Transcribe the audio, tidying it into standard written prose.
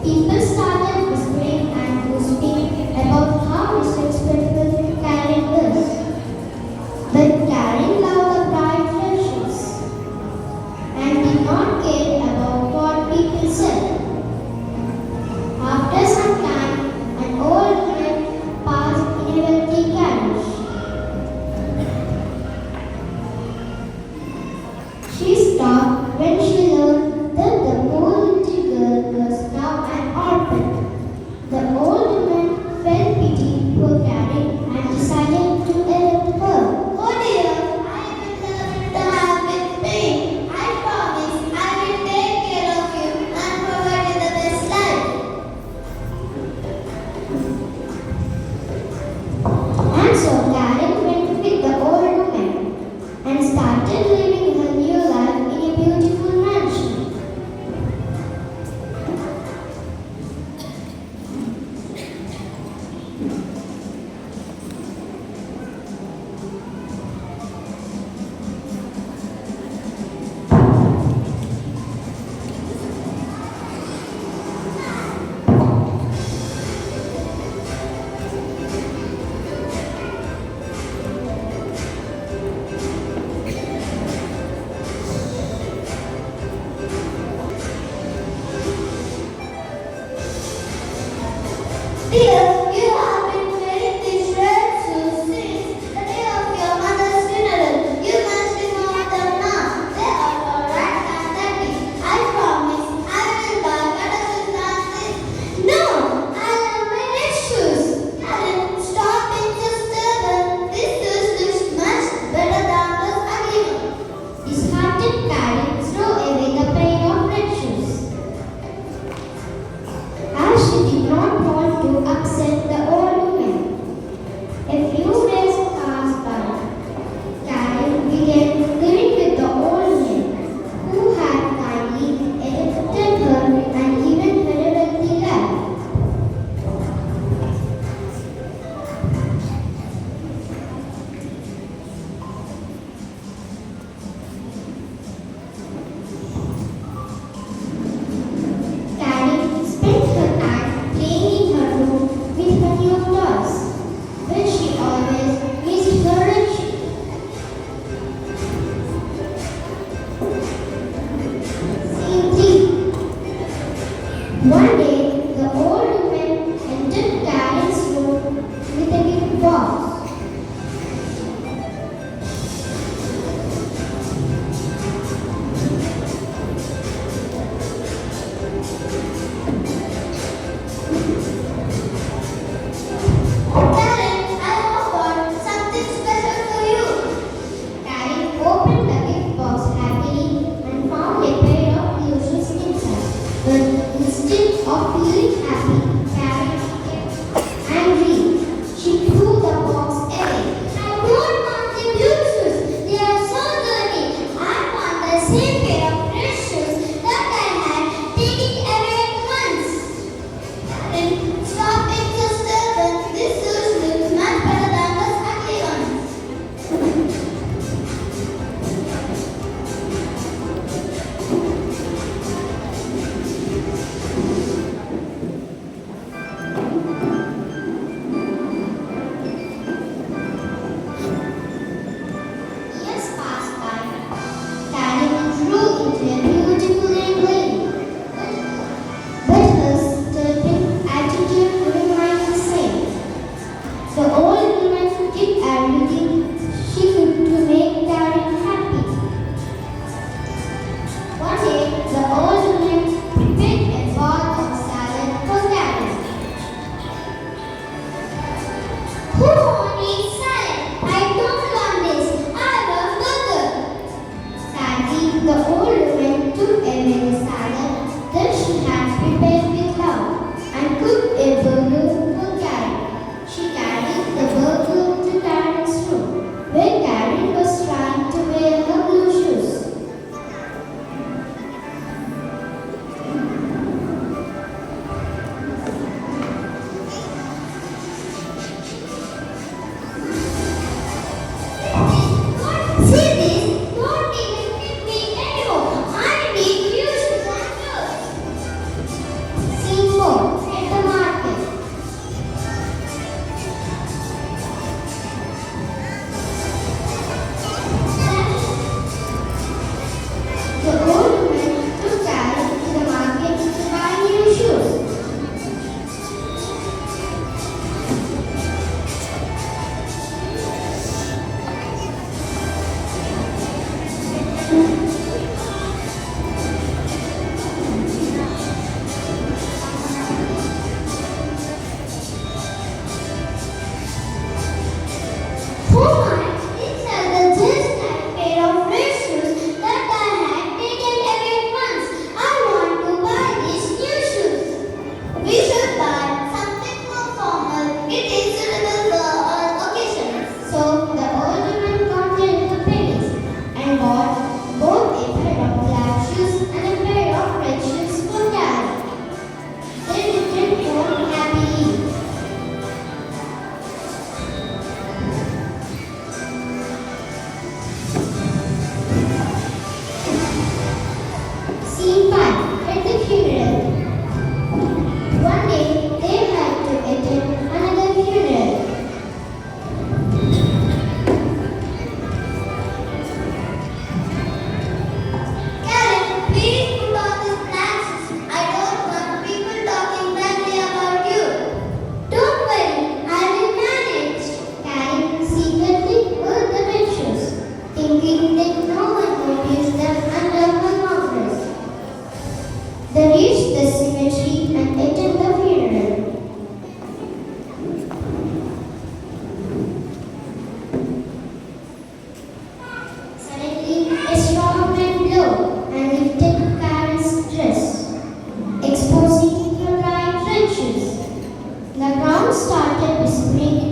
People started whispering and gossiping about how disrespectful Karen was. But Karen loved the bright flashes and did not care about what people said. After some time, an old woman passed in a wealthy carriage. She stopped when she learned that the poor little girl was now an orphan. The old woman felt pity for Karen and decided to adopt her. Oh dear, I will learn to have with pain. I promise I will take care of you and provide you the best life. And so Karen went with the old woman and started living her new life in a beautiful mansion. Dear, you have been wearing these red shoes since the day of your mother's funeral. You must remove them now. They are alright and dirty. I promise I will buy better shoes than this. No, I love my red shoes. Karen, stop being so stubborn. This shoes looks much better than those ugly ones. Disheartened Karen threw away the pair of red shoes. As she did not want to upset the old woman. A few days passed by. Karen began living with the old man, who had kindly adopted her and given her a wealthy life. Karen spent her time playing in her room with her new toys, but she always missed her red shoes. Scene 3. One day, the old woman entered Karen's room with a big box. Karen, I have got something special for you. Karen opened the gift box happily and found a pair of blue shoes inside. But instead of once started whispering